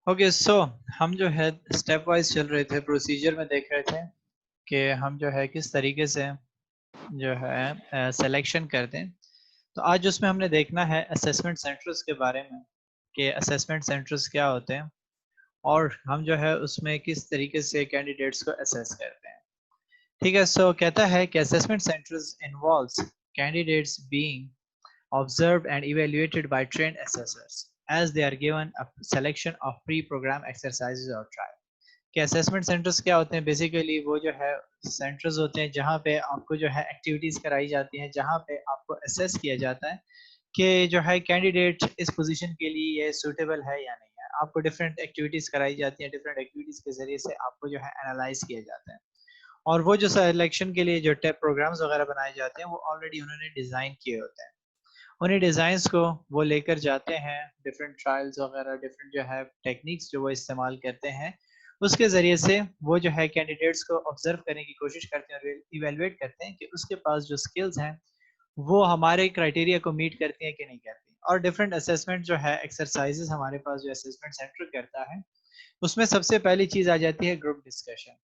Okay so हम जो है स्टेप वाइज चल रहे थे, प्रोसीजर में देख रहे थे कि हम जो है किस तरीके से जो है सिलेक्शन करते हैं। तो आज उसमें हमने देखना है असेसमेंट सेंटर्स के बारे में कि असेसमेंट सेंटर्स क्या होते हैं और हम जो है उसमें किस तरीके से कैंडिडेट्स को असेस करते हैं। ठीक है, सो कहता है कि assessment centres involves candidates being observed and evaluated by trained assessors as they are given a selection of pre-programmed exercises or trial। कि असेसमेंट सेंटर्स क्या होते हैं? बेसिकली वो जो है सेंटर्स होते हैं जहाँ पे आपको जो है एक्टिविटीज कराई जाती हैं, जहाँ पे आपको असेस किया जाता है कि जो है कैंडिडेट इस पोजीशन के लिए ये सूटेबल है या नहीं है। आपको डिफरेंट एक्टिविटीज कराई जाती हैं, डिफरेंट एक्टिविटीज के जरिए से आपको जो है एनालाइज किया जाता है और वो जो सिलेक्शन के लिए जो टेप प्रोग्राम्स वगैरह बनाए जाते हैं वो ऑलरेडी उन्होंने डिजाइन किए होते हैं। उन्हीं डिजाइंस को वो लेकर जाते हैं, डिफरेंट ट्रायल्स वगैरह, डिफरेंट जो है टेक्निक्स जो वो इस्तेमाल करते हैं, उसके ज़रिए से वो जो है कैंडिडेट्स को ऑब्जर्व करने की कोशिश करते हैं और इवेलुएट करते हैं कि उसके पास जो स्किल्स हैं वो हमारे क्राइटेरिया को मीट करती हैं कि नहीं करती। और डिफरेंट असेसमेंट जो है एक्सरसाइजेस हमारे पास जो असेसमेंट सेंटर करता है, उसमें सबसे पहली चीज़ आ जाती है ग्रुप डिस्कशन।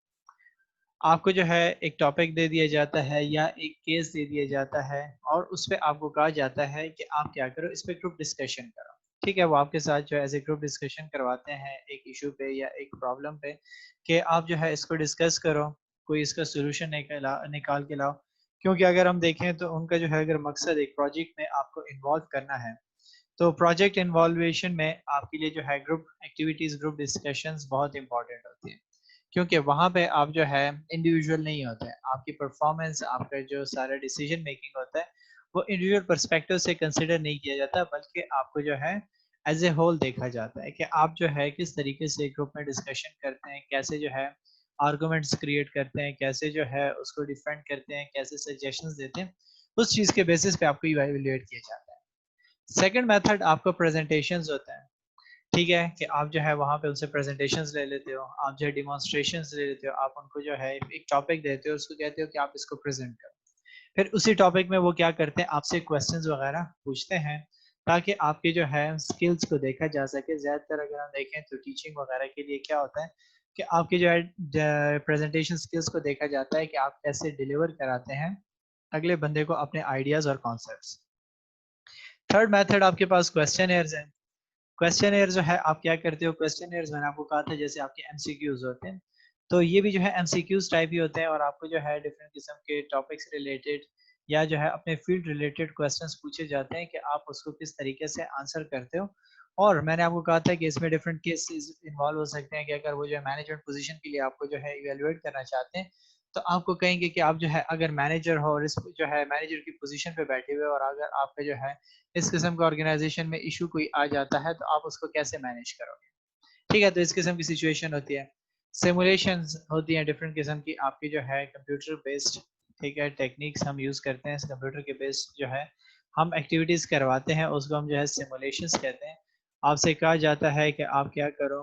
आपको जो है एक टॉपिक दे दिया जाता है या एक केस दे दिया जाता है और उस पे आपको कहा जाता है कि आप क्या करो, इस पे ग्रुप डिस्कशन करो। ठीक है, वो आपके साथ जो है एज ए ग्रुप डिस्कशन करवाते हैं एक इशू पे या एक प्रॉब्लम पे कि आप जो है इसको डिस्कस करो, कोई इसका सोल्यूशन निकाल के लाओ। क्योंकि अगर हम देखें तो उनका जो है अगर मकसद एक प्रोजेक्ट में आपको इन्वॉल्व करना है, तो प्रोजेक्ट इन्वॉल्वेशन में आपके लिए जो है ग्रुप एक्टिविटीज, ग्रुप डिस्कशंस बहुत इंपॉर्टेंट होती है। क्योंकि वहाँ पे आप जो है इंडिविजुअल नहीं होते हैं, आपकी परफॉर्मेंस, आपका जो सारा डिसीजन मेकिंग होता है वो इंडिविजुअल पर्सपेक्टिव से कंसिडर नहीं किया जाता, बल्कि आपको जो है एज ए होल देखा जाता है कि आप जो है किस तरीके से ग्रुप में डिस्कशन करते हैं, कैसे जो है आर्गुमेंट्स क्रिएट करते हैं, कैसे जो है उसको डिफेंड करते हैं, कैसे सजेशंस देते हैं। उस चीज़ के बेसिस पे आपको इवैल्यूएट किया जाता है। सेकंड मेथड आपका प्रेजेंटेशंस होता है। ठीक है, कि आप जो है वहाँ पे उनसे प्रेजेंटेशंस ले लेते हो, आप जो है डिमॉन्स्ट्रेशंस ले लेते हो, आप उनको जो है एक टॉपिक देते हो, उसको कहते हो कि आप इसको प्रेजेंट करो। फिर उसी टॉपिक में वो क्या करते हैं, आपसे क्वेश्चंस वगैरह पूछते हैं ताकि आपके जो है स्किल्स को देखा जा सके। ज़्यादातर अगर हम देखें तो टीचिंग वगैरह के लिए क्या होता है कि आपके जो है प्रेजेंटेशन स्किल्स को देखा जाता है कि आप कैसे डिलीवर कराते हैं अगले बंदे को अपने आइडियाज़ और कॉन्सेप्ट्स। थर्ड मेथड आपके पास क्वेश्चन है। क्वेश्चन जो है आप क्या करते हो, क्वेश्चन मैंने आपको कहा था जैसे आपके एमसीक्यूज होते हैं, तो ये भी जो है एमसीक्यूज टाइप ही होते हैं और आपको जो है डिफरेंट किस्म के टॉपिक्स रिलेटेड या जो है अपने फील्ड रिलेटेड क्वेश्चंस पूछे जाते हैं कि आप उसको किस तरीके से आंसर करते हो। और मैंने आपको कहा था कि इसमें डिफरेंट केसेस इन्वॉल्व हो सकते हैं कि अगर वो जो है मैनेजमेंट पोजीशन के लिए आपको जो है इवेलुएट करना चाहते हैं, तो आपको कहेंगे कि आप जो है अगर मैनेजर हो और इस जो है मैनेजर की पोजीशन पे बैठे हुए और अगर आपका जो है इस किस्म का ऑर्गेनाइजेशन में इशू कोई आ जाता है तो आप उसको कैसे मैनेज करोगे। ठीक है, तो इस किस्म की सिचुएशन होती है। सिमुलेशंस होती हैं डिफरेंट किस्म की, आपकी जो है कंप्यूटर बेस्ड, ठीक है, टेक्निक्स हम यूज करते हैं कंप्यूटर के बेस्ड जो है हम एक्टिविटीज करवाते हैं, उसको हम जो है सिमुलेशंस कहते हैं। आपसे कहा जाता है कि आप क्या करो,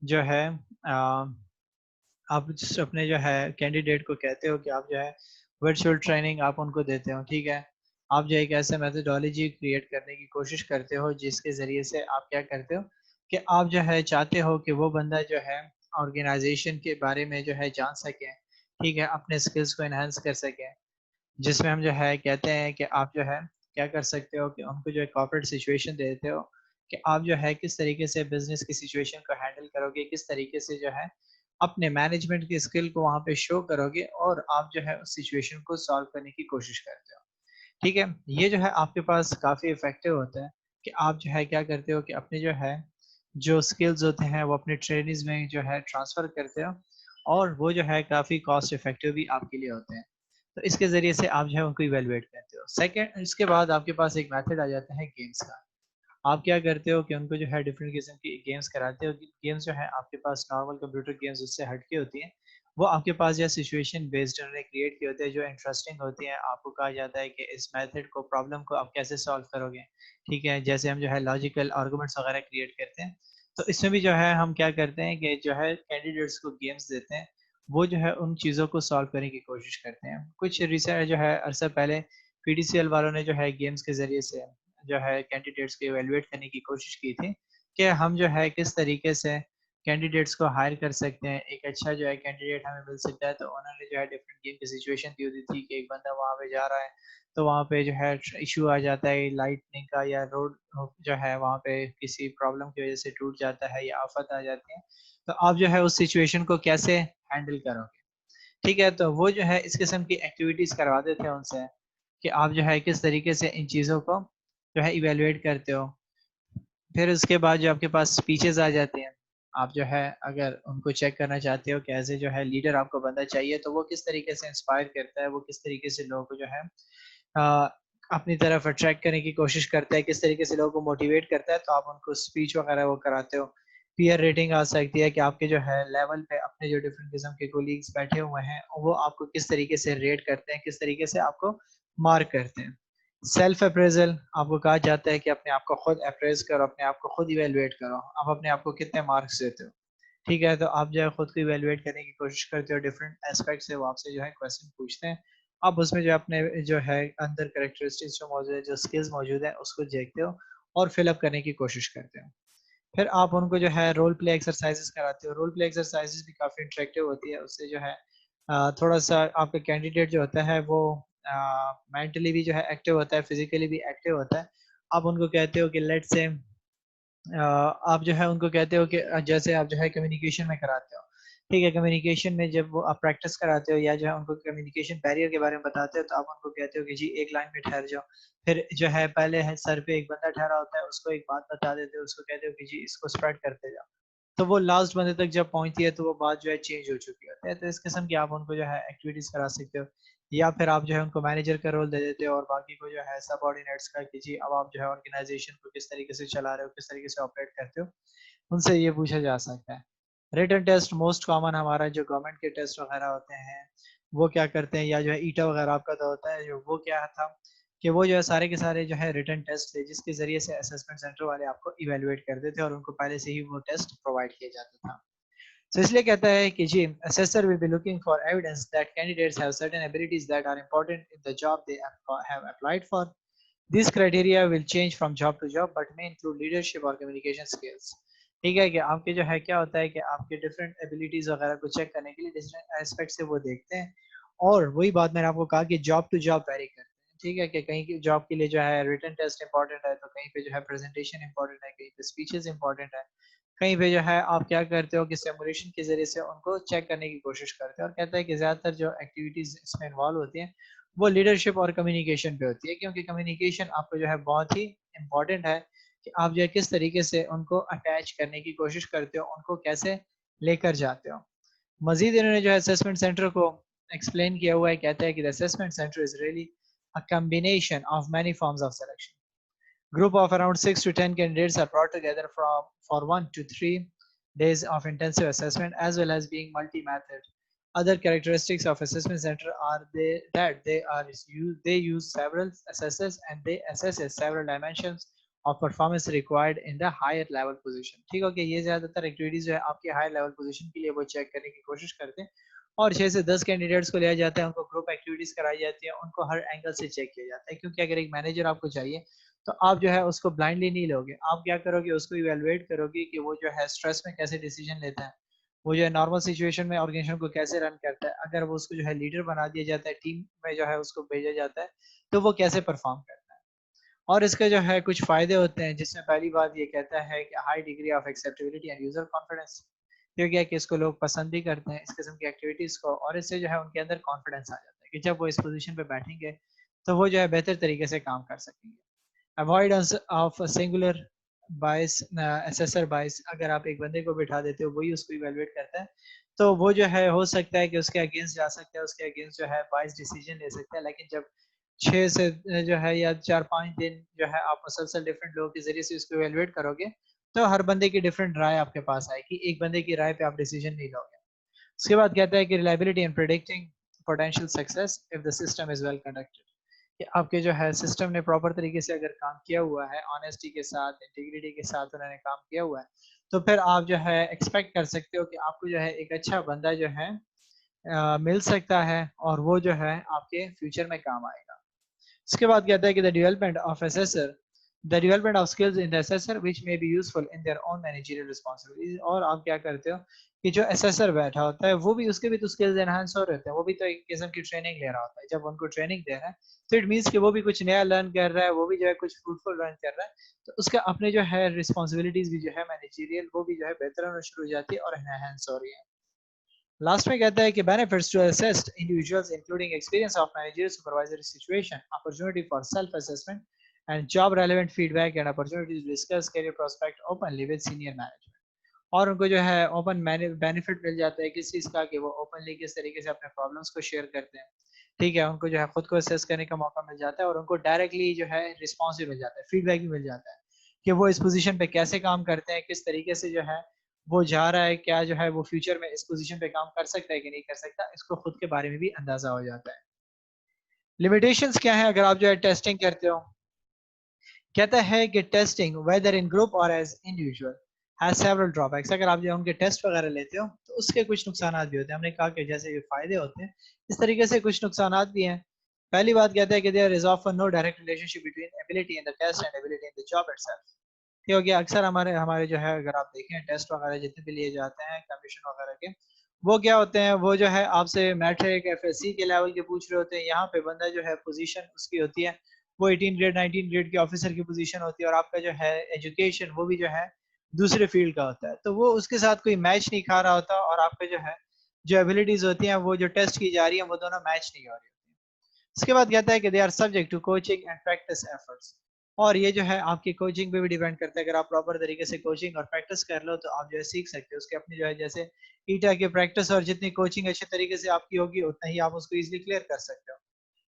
जो है आप अपने जो है कैंडिडेट को कहते हो कि आप जो है वर्चुअल ट्रेनिंग आप उनको देते हो। ठीक है, आप जो एक ऐसे मेथोडोलॉजी क्रिएट करने की कोशिश करते हो जिसके ज़रिए से आप क्या करते हो कि आप जो है चाहते हो कि वो बंदा जो है ऑर्गेनाइजेशन के बारे में जो है जान सके, ठीक है, अपने स्किल्स को एनहांस कर सके। जिसमें हम जो है कहते हैं कि आप जो है क्या कर सकते हो कि उनको जो है कॉर्पोरेट सिचुएशन देते हो कि आप जो है किस तरीके से बिजनेस की सिचुएशन को हैंडल करोगे, किस तरीके से जो है अपने मैनेजमेंट की स्किल को वहाँ पे शो करोगे और आप जो है उस सिचुएशन को सॉल्व करने की कोशिश करते हो। ठीक है, ये जो है आपके पास काफ़ी इफ़ेक्टिव होता है कि आप जो है क्या करते हो कि अपने जो है जो स्किल्स होते हैं वो अपने ट्रेनिंग्स में जो है ट्रांसफ़र करते हो और वो जो है काफ़ी कॉस्ट इफ़ेक्टिव भी आपके लिए होते हैं। तो इसके ज़रिए से आप जो है उनको इवैल्यूएट करते हो। सेकंड, इसके बाद आपके पास एक मेथड आ जाता है गेम्स का। आप क्या करते हो कि उनको जो है डिफरेंट किस्म की गेम्स कराते हो। गेम्स जो है आपके पास नॉर्मल कंप्यूटर गेम्स उससे हट के होती हैं। वो आपके पास जो सिचुएशन बेस्ड उन्होंने क्रिएट किए होते हैं जो इंटरेस्टिंग होती हैं। आपको कहा जाता है कि इस मेथड को, प्रॉब्लम को आप कैसे सॉल्व करोगे। ठीक है, जैसे हम जो है लॉजिकल आर्गुमेंट्स वगैरह क्रिएट करते हैं। तो इसमें भी जो है हम क्या करते हैं कि जो है कैंडिडेट्स को गेम्स देते हैं, वो जो है उन चीज़ों को सॉल्व करने की कोशिश करते हैं। कुछ रिसर्च जो है अरसा पहले पीडीसीएल वालों ने जो है गेम्स के ज़रिए से जो है कैंडिडेट्स को इवैल्यूएट करने की कोशिश की थी। कि हम जो है किस तरीके से कैंडिडेट्स को हायर कर सकते हैं, एक अच्छा जो है कैंडिडेट हमें मिल सकता है। तो उन्होंने जो है डिफरेंट गेम की सिचुएशन दी होती थी कि एक बंदा वहाँ पे जा रहा है, तो वहाँ पे जो है इशू आ जाता है लाइटनिंग का, या रोड जो है वहाँ पे किसी प्रॉब्लम की वजह से टूट जाता है या आफत आ जाती है। तो आप जो है उस सिचुएशन को कैसे हैंडल करोगे? ठीक है, तो वो जो है इस किस्म की एक्टिविटीज करवाते थे उनसे कि आप जो है किस तरीके से इन चीज़ों को जो है इवेलुएट करते हो। फिर उसके बाद जो आपके पास स्पीचेस आ जाती हैं, आप जो है अगर उनको चेक करना चाहते हो कि एज ए जो है लीडर आपको बंदा चाहिए, तो वो किस तरीके से इंस्पायर करता है, वो किस तरीके से लोगों को जो है अ, अपनी तरफ अट्रैक्ट करने की कोशिश करता है, किस तरीके से लोगों को मोटिवेट करता है, तो आप उनको स्पीच वगैरह वो कराते हो। पीयर रेटिंग आ सकती है कि आपके जो है लेवल पे अपने जो डिफरेंट किस्म के कोलीग्स बैठे हुए हैं, वो आपको किस तरीके से रेट करते हैं, किस तरीके से आपको मार्क करते हैं। सेल्फ अप्रेजल, आपको कहा जाता है कि अपने आप को खुद अप्रेज करो, अपने आप को खुद इवेलुएट करो, आप अपने आप को कितने मार्क्स देते हो। ठीक है, तो आप जो है खुद को इवेलुएट करने की कोशिश करते हो, डिफरेंट एस्पेक्ट से वो आपसे जो है क्वेश्चन पूछते हैं। आप उसमें जो अपने जो है अंदर करेक्टरिस्टिक्स जो मौजूद है, जो स्किल्स मौजूद है, उसको देखते हो और फिलअप करने की कोशिश करते हो। फिर आप उनको जो है रोल प्ले एक्सरसाइजेस कराते हो। रोल प्ले एक्सरसाइजेस भी काफ़ी इंटरेक्टिव होती है, उससे जो है थोड़ा सा आपका कैंडिडेट जो होता है वो मेंटली भी जो है एक्टिव होता है, फिजिकली भी एक्टिव होता है। आप उनको कहते हो कि लेट्स से आप जो है उनको कहते हो कि जैसे आप जो है कम्युनिकेशन में कराते हो। ठीक है, कम्युनिकेशन में जब वो आप प्रैक्टिस कराते हो या जो है उनको कम्युनिकेशन बैरियर के बारे में बताते हो, तो आप उनको कहते हो कि जी एक लाइन में ठहर जाओ। फिर जो है पहले है सर पे एक बंदा ठहरा होता है, उसको एक बात बता देते हो, उसको कहते हो कि जी इसको स्प्रेड करते जाओ। तो वो लास्ट बंदे तक जब पहुंचती है तो वो बात जो है चेंज हो चुकी होती है। तो इस किस्म की आप उनको जो है एक्टिविटीज करा सकते हो, या फिर आप जो है उनको मैनेजर का रोल दे देते हो और बाकी को जो है सबऑर्डिनेट्स का कि जी अब आप जो है ऑर्गेनाइजेशन को किस तरीके से चला रहे हो, किस तरीके से ऑपरेट करते हो, उनसे ये पूछा जा सकता है। रिटन टेस्ट मोस्ट कॉमन हमारा जो गवर्नमेंट के टेस्ट वगैरह होते हैं, वो क्या करते हैं, या जो है ईटा वगैरह आपका तो होता है, जो वो क्या था कि वो जो है सारे के सारे जो है रिटन टेस्ट थे, जिसके जरिए से असेसमेंट सेंटर वाले आपको इवेलुएट करते थे और उनको पहले से ही वो टेस्ट प्रोवाइड किया जाता था। तो इसलिए कहता है कि जी assessor will be looking for evidence that candidates have certain abilities that are important in the job they have applied for. These criteria will change from job to job but may include leadership or communication skills. ठीक है, कि आपके जो है क्या होता है कि आपके डिफरेंट एबिलिटीज वगैरह को चेक करने के लिए डिफरेंट एस्पेक्ट से वो देखते हैं। और वही बात मैंने आपको कहा कि जॉब टू जॉब वेरी करते हैं। ठीक है, कि कहीं की जॉब के लिए जो है रिटन टेस्ट इंपॉर्टेंट है, तो कहीं पे जो है प्रेजेंटेशन इंपॉर्टेंट है, कहीं पे स्पीचेस इंपॉर्टेंट है, कहीं पे जो है आप क्या करते हो कि सिमुलेशन के ज़रिए से उनको चेक करने की कोशिश करते हो। और कहता है कि ज़्यादातर जो एक्टिविटीज़ इसमें इन्वॉल्व होती हैं, वो लीडरशिप और कम्युनिकेशन पे होती है, क्योंकि कम्युनिकेशन आपको जो है बहुत ही इम्पोर्टेंट है कि आप जो है किस तरीके से उनको अटैच करने की कोशिश करते हो, उनको कैसे लेकर जाते हो। मज़ीद इन्होंने जो है असेसमेंट सेंटर को एक्सप्लेन किया हुआ है, कहता है कि the assessment centre is really a combination of many forms of selection. Group of around 6 to 10 candidates are brought together for 1 to 3 days of intensive assessment, as well as being multi-method. Other characteristics of assessment center are they use several assessors and they assess several dimensions of performance required in the higher level position. ठीक है, कि ये ज्यादातर activities जो है आपके higher level position के लिए वो चेक करने की कोशिश करते हैं। और 6 से 10 कैंडिडेट्स को लिया जाता है, उनको ग्रुप एक्टिविटीज कराई जाती है, उनको हर एंगल से चेक किया जाता है, क्योंकि अगर एक मैनेजर आपको चाहिए तो आप जो है उसको ब्लाइंडली नहीं लोगे। आप क्या करोगे, उसको इवेलुएट करोगे कि वो जो है स्ट्रेस में कैसे डिसीजन लेता है, वो जो है नॉर्मल सिचुएशन में ऑर्गेनाइजेशन को कैसे रन करता है, अगर वो उसको जो है लीडर बना दिया जाता है, टीम में जो है उसको भेजा जाता है, तो वो कैसे परफॉर्म करता है। और इसके जो है कुछ फायदे होते हैं, जिसमें पहली बात ये कहता है कि high degree of acceptability and user confidence. क्योंकि है कि इसको लोग पसंद भी करते हैं इस किस्म की एक्टिविटीज को, और इससे जो है उनके अंदर कॉन्फिडेंस आ जाता है कि जब वो इस पोजीशन पे बैठेंगे तो वो जो है बेहतर तरीके से काम कर सकेंगे। Avoidance of singular bias, assessor bias, अगर आप एक बंदे को बिठा देते हो वही उसको इवेलुएट करता है, तो वो जो है हो सकता है कि उसके अगेंस्ट जा सकता है, उसके अगेंस्ट जो है बायस डिसीजन ले सकता है। लेकिन जब 6 से जो है या 4-5 दिन जो है आप मुसलसल डिफरेंट लोगों के जरिए से उसको इवेलुएट करोगे, तो हर बंदे की डिफरेंट राय आपके पास आएगी, एक बंदे की राय पे आप डिसीजन नहीं लोगे। उसके बाद कहता है कि reliability and predicting potential success if the system is well conducted. कि आपके जो है सिस्टम ने प्रॉपर तरीके से अगर काम किया हुआ है, ऑनेस्टी के साथ, इंटीग्रिटी के साथ उन्होंने काम किया हुआ है, तो फिर आप जो है एक्सपेक्ट कर सकते हो कि आपको जो है एक अच्छा बंदा जो है मिल सकता है, और वो जो है आपके फ्यूचर में काम आएगा। उसके बाद कहता है कि the development of assessor the development of skills in the assessor which may be useful in their own managerial responsibilities. और आप क्या करते हो कि जो असेसर बैठा होता है वो भी, उसके भी तो स्किल्स एनहांस हो रहे होते हैं, वो भी तो एक किस्म की ट्रेनिंग ले रहा होता है। जब उनको ट्रेनिंग दे रहा है तो इट मीन्स कि वो भी कुछ नया लर्न कर रहा है, वो भी जो है कुछ फ्रूटफुल लर्न कर रहा है, तो उसके अपने जो है रिस्पॉन्सिबिलिटीज भी जो है मैनेजरियल वो भी जो है बेहतर होना शुरू हो जाती है और एनहांस हो रही है। लास्ट में कहता है कि benefits to assist individuals including experience of managerial supervisory situation, opportunity for self assessment and job relevant feedback and opportunity to discuss career prospect openly with senior management. और उनको जो है ओपन बेनिफिट मिल जाता है किस चीज़ का, कि वो ओपनली किस तरीके से अपने प्रॉब्लम्स को शेयर करते हैं। ठीक है, उनको जो है खुद को असेस करने का मौका मिल जाता है और उनको डायरेक्टली जो है रिस्पॉन्स भी मिल जाता है, फीडबैक भी मिल जाता है कि वो इस पोजीशन पे कैसे काम करते हैं, किस तरीके से जो है वो जा रहा है, क्या जो है वो फ्यूचर में इस पोजीशन पे काम कर सकता है कि नहीं कर सकता, इसको खुद के बारे में भी अंदाजा हो जाता है। लिमिटेशंस क्या है अगर आप जो है टेस्टिंग करते हो? कहता है कि टेस्टिंग वेदर इन ग्रुप और as individual has several drawbacks. अगर आप जो उनके टेस्ट वगैरह लेते हो तो उसके कुछ नुकसान भी होते हैं। हमने कहा कि जैसे ये फायदे होते हैं इस तरीके से कुछ नुकसान भी हैं। पहली बात कहता है कि there is often no direct relationship between ability in the test and ability in the job itself. ये हो गया। अक्सर हमारे हमारे जो है अगर आप देखें टेस्ट वगैरह जितने भी लिए जाते हैं कमीशन वगैरह के, वो क्या होते हैं, वो जो है आपसे मैट्रिक एफएससी के लेवल के पूछ रहे होते हैं। यहाँ पे बंदा जो है पोजीशन उसकी होती है वो 18 ग्रेड 19 ग्रेड की ऑफिसर की पोजीशन होती है और आपका जो है एजुकेशन वो भी जो है दूसरे फील्ड का होता है, तो वो उसके साथ कोई मैच नहीं खा रहा होता और आपका जो है जो एबिलिटीज होती हैं वो जो टेस्ट की जा रही है वो दोनों मैच नहीं हो रही होती। इसके बाद कहता है कि they are subject to coaching and practice efforts. और ये जो है आपकी कोचिंग पे भी डिपेंड करता है। अगर आप प्रॉपर तरीके से कोचिंग और प्रैक्टिस कर लो तो आप जो है सीख सकते हो। उसके अपनी जो है जैसे ईटा की प्रैक्टिस और जितनी कोचिंग अच्छे तरीके से आपकी होगी उतना ही आप उसको इजीली क्लियर कर सकते हो।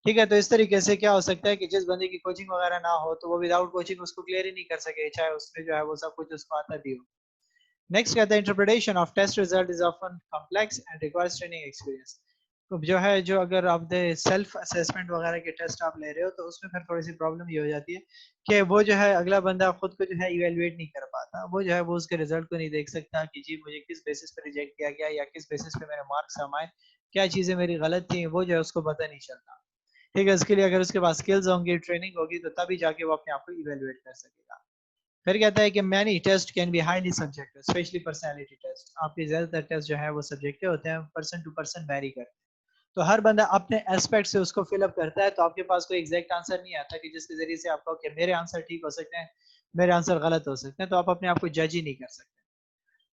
ठीक है, तो इस तरीके से क्या हो सकता है कि जिस बंदे की कोचिंग वगैरह ना हो तो वो विदाउट कोचिंग उसको क्लियर ही नहीं कर सके, चाहे उसमें जो है वो सब कुछ उसको आता भी हो। नेक्स्ट कहता है interpretation of test result is often complex and requires training experience. तो जो है जो अगर आप सेल्फ असेसमेंट वगैरह के टेस्ट आप ले रहे हो तो उसमें फिर थोड़ी सी प्रॉब्लम ये हो जाती है कि वो जो है अगला बंदा खुद को जो है इवेलुएट नहीं कर पाता। वो जो है वो उसके रिजल्ट को नहीं देख सकता कि जी मुझे किस बेसिस पे रिजेक्ट किया गया या किस बेसिस पे मेरे मार्क्स कम आए, क्या चीज़ें मेरी गलत थी, वो जो है उसको पता नहीं चलता। ठीक है, इसके लिए अगर उसके पास स्किल्स होंगी, ट्रेनिंग होगी, तो तभी जाके वो अपने आप को इवेलुएट कर सकेगा। फिर कहता है कि many test can be highly subjective specially personality test. आपके ज्यादातर टेस्ट जो है वो सब्जेक्टिव होते हैं, पर्सन टू पर्सन वेरी करते हैं। तो हर बंदा अपने एस्पेक्ट से उसको फिलअप करता है, तो आपके पास कोई एग्जैक्ट आंसर नहीं आता कि जिसके जरिए से आपको कि मेरे आंसर ठीक हो सकते हैं, मेरे आंसर गलत हो सकते हैं, तो आप अपने आप को जज ही नहीं कर सकते।